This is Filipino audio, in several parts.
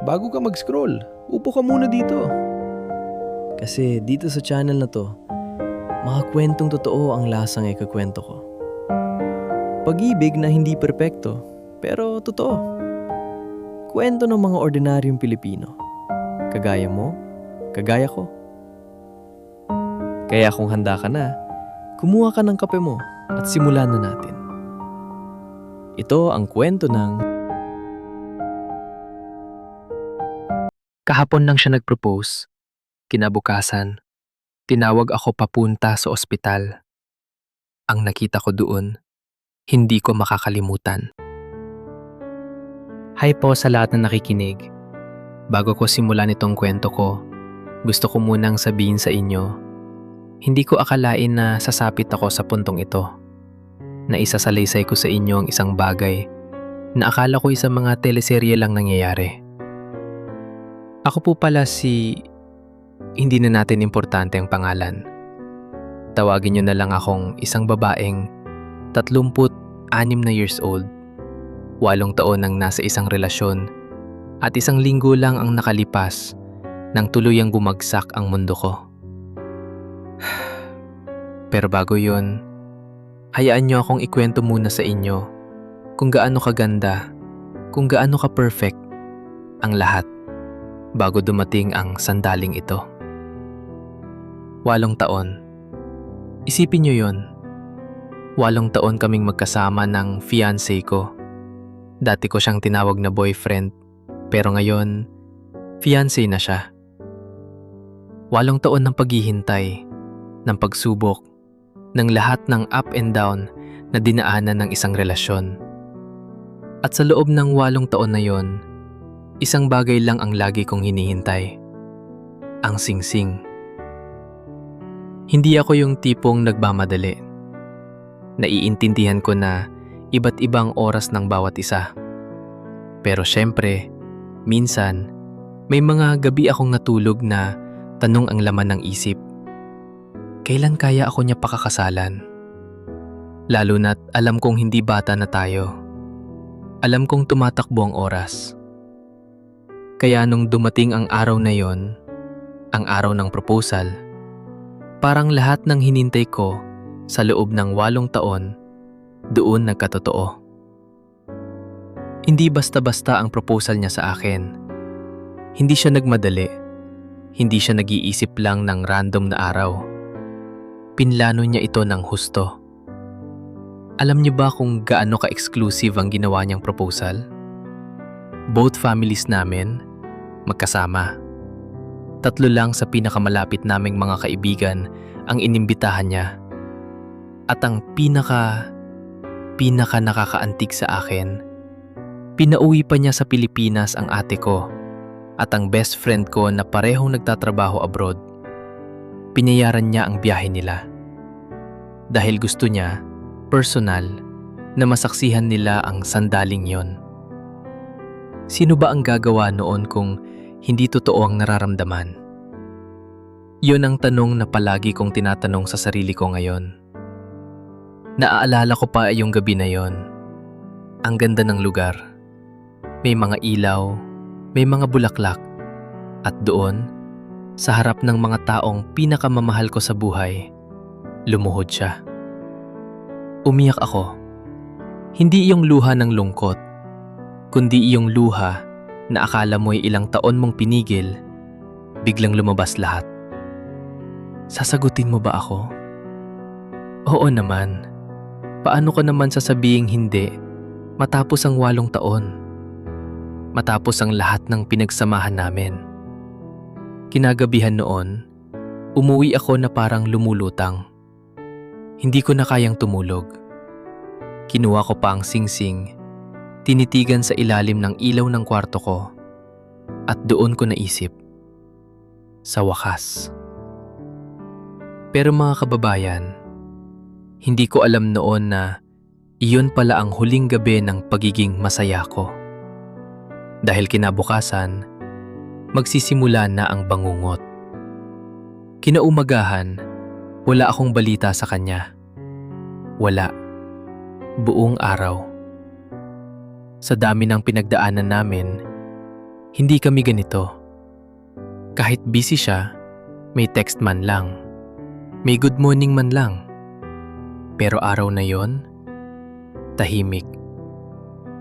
bago ka mag-scroll, upo ka muna dito. Kasi dito sa channel na to, mga kwentong totoo ang lasang ikakwento ko. Pag-ibig na hindi perpekto, pero totoo. Kwento ng mga ordinaryong Pilipino. Kagaya mo, kagaya ko. Kaya kung handa ka na, kumuha ka ng kape mo at simulan na natin. Ito ang kwento ng... Kahapon lang siya nag-propose. Kinabukasan, tinawag ako papunta sa ospital. Ang nakita ko doon, hindi ko makakalimutan. Hi po sa lahat na nakikinig. Bago ko simulan itong kwento ko, gusto ko munang sabihin sa inyo, hindi ko akalain na sasapit ako sa puntong ito. Na isasalaysay ko sa inyo ang isang bagay na akala ko isang mga teleserye lang nangyayari. Ako po pala hindi na natin importante ang pangalan. Tawagin niyo na lang akong isang babaeng 36 na years old, 8 taon nang nasa isang relasyon at 1 linggo lang ang nakalipas nang tuluyang bumagsak ang mundo ko. Pero bago yun, hayaan niyo akong ikwento muna sa inyo kung gaano kaganda, kung gaano ka-perfect ang lahat bago dumating ang sandaling ito. 8 taon. Isipin niyo yon. 8 taon kaming magkasama ng fiancé ko. Dati ko siyang tinawag na boyfriend, pero ngayon, fiancé na siya. 8 taon ng paghihintay, ng pagsubok, ng lahat ng up and down na dinaanan ng isang relasyon. At sa loob ng 8 taon na yon, isang bagay lang ang lagi kong hinihintay. Ang singsing. Hindi ako yung tipong nagmamadali. Naiintindihan ko na iba't ibang oras ng bawat isa. Pero syempre, minsan, may mga gabi akong natulog na tanong ang laman ng isip. Kailan kaya ako niya pakakasalan? Lalo na't alam kong hindi bata na tayo. Alam kong tumatakbo ang oras. Kaya nung dumating ang araw na yon, ang araw ng proposal, parang lahat ng hinintay ko sa loob ng 8 taon, doon nagkatotoo. Hindi basta-basta ang proposal niya sa akin. Hindi siya nagmadali. Hindi siya nag-iisip lang ng random na araw. Pinlano niya ito ng husto. Alam niyo ba kung gaano ka-exclusive ang ginawa niyang proposal? Both families namin, magkasama. 3 lang sa pinakamalapit naming mga kaibigan ang inimbitahan niya. At ang pinaka nakakaantig sa akin, pinauwi pa niya sa Pilipinas ang ate ko at ang best friend ko na parehong nagtatrabaho abroad. Pinayaran niya ang biyahe nila. Dahil gusto niya, personal, na masaksihan nila ang sandaling yon. Sino ba ang gagawa noon kung hindi totoo ang nararamdaman? Yun ang tanong na palagi kong tinatanong sa sarili ko ngayon. Naaalala ko pa yung gabi na yon. Ang ganda ng lugar. May mga ilaw, may mga bulaklak. At doon, sa harap ng mga taong pinakamamahal ko sa buhay, lumuhod siya. Umiyak ako. Hindi iyong luha ng lungkot, kundi iyong luha na akala mo'y ilang taon mong pinigil, biglang lumabas lahat. Sasagutin mo ba ako? Oo naman. Paano ko naman sasabing hindi matapos ang 8 taon? Matapos ang lahat ng pinagsamahan namin. Kinagabihan noon, umuwi ako na parang lumulutang. Hindi ko na kayang tumulog. Kinuha ko pa ang singsing, tinitigan sa ilalim ng ilaw ng kwarto ko, at doon ko naisip, sa wakas. Pero mga kababayan, hindi ko alam noon na iyon pala ang huling gabi ng pagiging masaya ko. Dahil kinabukasan, magsisimula na ang bangungot. Kinaumagahan, wala akong balita sa kanya. Wala. Buong araw. Sa dami ng pinagdaanan namin, Hindi kami ganito. Kahit busy siya, may text man lang. May good morning man lang. Pero araw na yon, tahimik.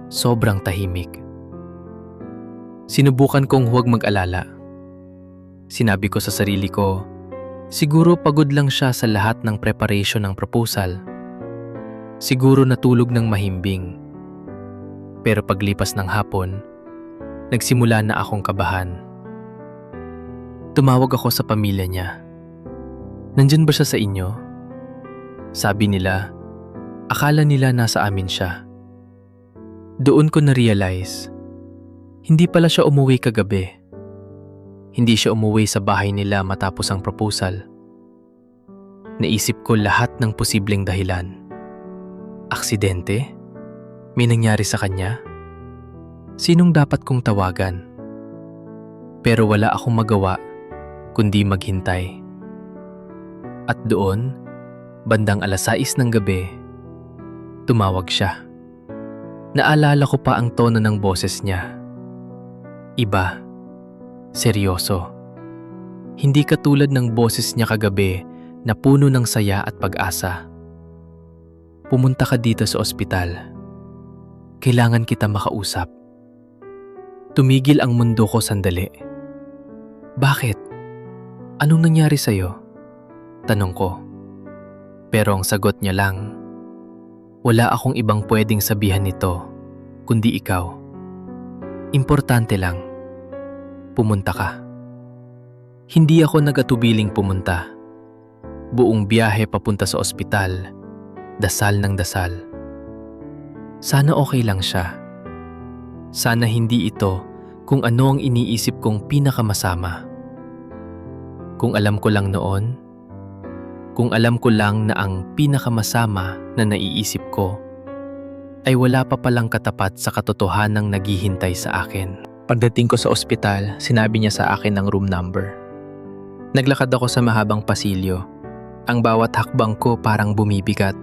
Sobrang tahimik. Sinubukan kong huwag mag-alala. Sinabi ko sa sarili ko, siguro pagod lang siya sa lahat ng preparation ng proposal. Siguro natulog ng mahimbing. Pero paglipas ng hapon, nagsimula na akong kabahan. Tumawag ako sa pamilya niya. Nandyan ba siya sa inyo? Sabi nila, akala nila nasa amin siya. Doon ko na-realize, hindi pala siya umuwi kagabi. Hindi siya umuwi sa bahay nila matapos ang proposal. Naisip ko lahat ng posibleng dahilan. Aksidente? May nangyari sa kanya? Sinong dapat kong tawagan? Pero wala akong magawa kundi maghintay. At doon, bandang 6:00 ng gabi, tumawag siya. Naalala ko pa ang tono ng boses niya. Iba, seryoso. Hindi katulad ng boses niya kagabi na puno ng saya at pag-asa. Pumunta ka dito sa ospital. Kailangan kita makausap. Tumigil ang mundo ko sandali. Bakit? Anong nangyari sa'yo? Tanong ko. Pero ang sagot niya lang, wala akong ibang pwedeng sabihan nito, kundi ikaw. Importante lang, pumunta ka. Hindi ako nag-atubiling pumunta. Buong biyahe papunta sa ospital, dasal ng dasal. Sana okay lang siya. Sana hindi ito kung ano ang iniisip kong pinakamasama. Kung alam ko lang noon, kung alam ko lang na ang pinakamasama na naiisip ko ay wala pa palang katapat sa katotohanang naghihintay sa akin. Pagdating ko sa ospital, sinabi niya sa akin ang room number. Naglakad ako sa mahabang pasilyo. Ang bawat hakbang ko parang bumibigat.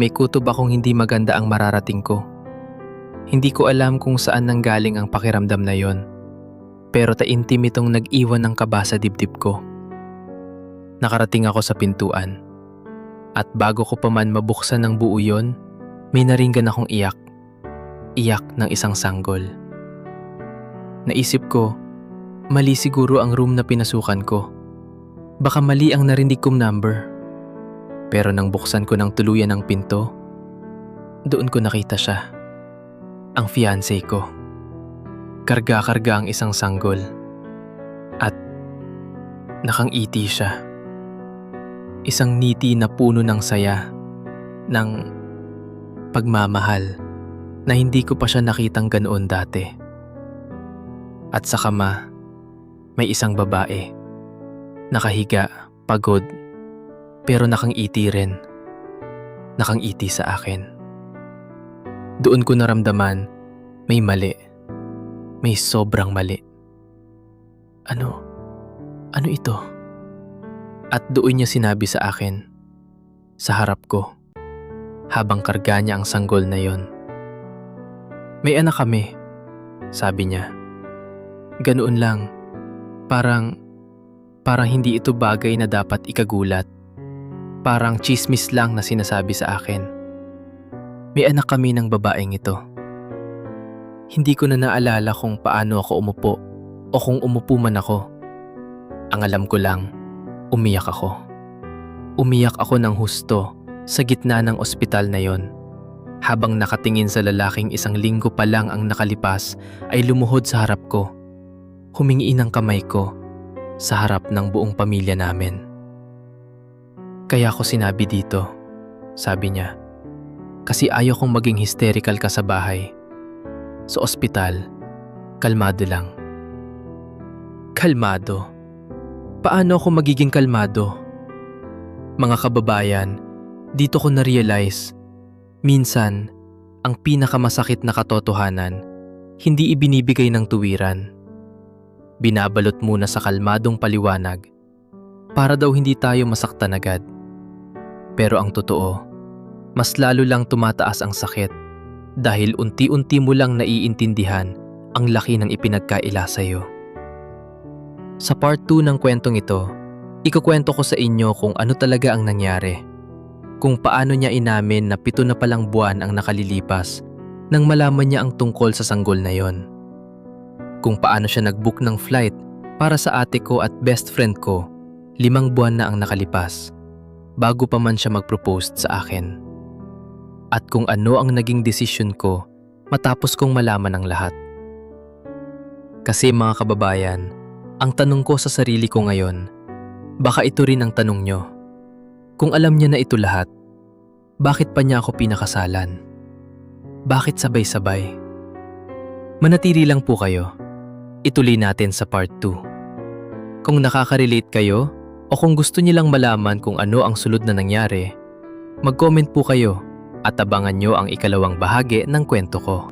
May kutob akong hindi maganda ang mararating ko. Hindi ko alam kung saan nanggaling ang pakiramdam na yon. Pero taimtim itong nag-iwan ng kaba sa dibdib ko. Nakarating ako sa pintuan. At bago ko pa man mabuksan ng buo yon, may naringgan akong iyak. Iyak ng isang sanggol. Naisip ko, mali siguro ang room na pinasukan ko. Baka mali ang narinig kong number. Pero nang buksan ko ng tuluyan ang pinto, doon ko nakita siya. Ang fiancé ko. Karga-karga ang isang sanggol. At nakangiti siya. Isang ngiti na puno ng saya, ng pagmamahal na hindi ko pa siya nakitang ganoon dati. At sa kama, may isang babae. Nakahiga, pagod, pero nakangiti rin. Nakangiti sa akin. Doon ko naramdaman, may mali. May sobrang mali. Ano ito? At doon niya sinabi sa akin, sa harap ko, habang karga niya ang sanggol na yon. May anak kami, sabi niya. Ganoon lang, parang hindi ito bagay na dapat ikagulat. Parang chismis lang na sinasabi sa akin. May anak kami ng babaeng ito. Hindi ko na naalala kung paano ako umupo o kung umupo man ako. Ang alam ko lang, umiyak ako. Umiyak ako ng husto sa gitna ng ospital na yon. Habang nakatingin sa lalaking 1 linggo pa lang ang nakalipas ay lumuhod sa harap ko. Humingi ng kamay ko sa harap ng buong pamilya namin. Kaya ko sinabi dito, sabi niya, kasi ayaw kong maging hysterical ka sa bahay. Sa ospital, kalmado lang. Kalmado? Paano ako magiging kalmado? Mga kababayan, dito ko na-realize, minsan, ang pinakamasakit na katotohanan, hindi ibinibigay ng tuwiran. Binabalot muna sa kalmadong paliwanag, para daw hindi tayo masaktan agad. Pero ang totoo, mas lalo lang tumataas ang sakit dahil unti-unti mo lang naiintindihan ang laki ng ipinagkaila sa'yo. Sa part 2 ng kwentong ito, ikukwento ko sa inyo kung ano talaga ang nangyari. Kung paano niya inamin na 7 na palang buwan ang nakalilipas nang malaman niya ang tungkol sa sanggol na yon. Kung paano siya nag-book ng flight para sa ate ko at best friend ko 5 buwan na ang nakalipas bago pa man siya mag-propose sa akin. At kung ano ang naging desisyon ko matapos kong malaman ang lahat. Kasi mga kababayan, ang tanong ko sa sarili ko ngayon, baka ito rin ang tanong nyo. Kung alam niya na ito lahat, bakit pa niya ako pinakasalan? Bakit sabay-sabay? Manatili lang po kayo. Ituloy natin sa part 2. Kung nakaka-relate kayo o kung gusto nilang malaman kung ano ang sunod na nangyari, mag-comment po kayo at abangan nyo ang ikalawang bahagi ng kwento ko.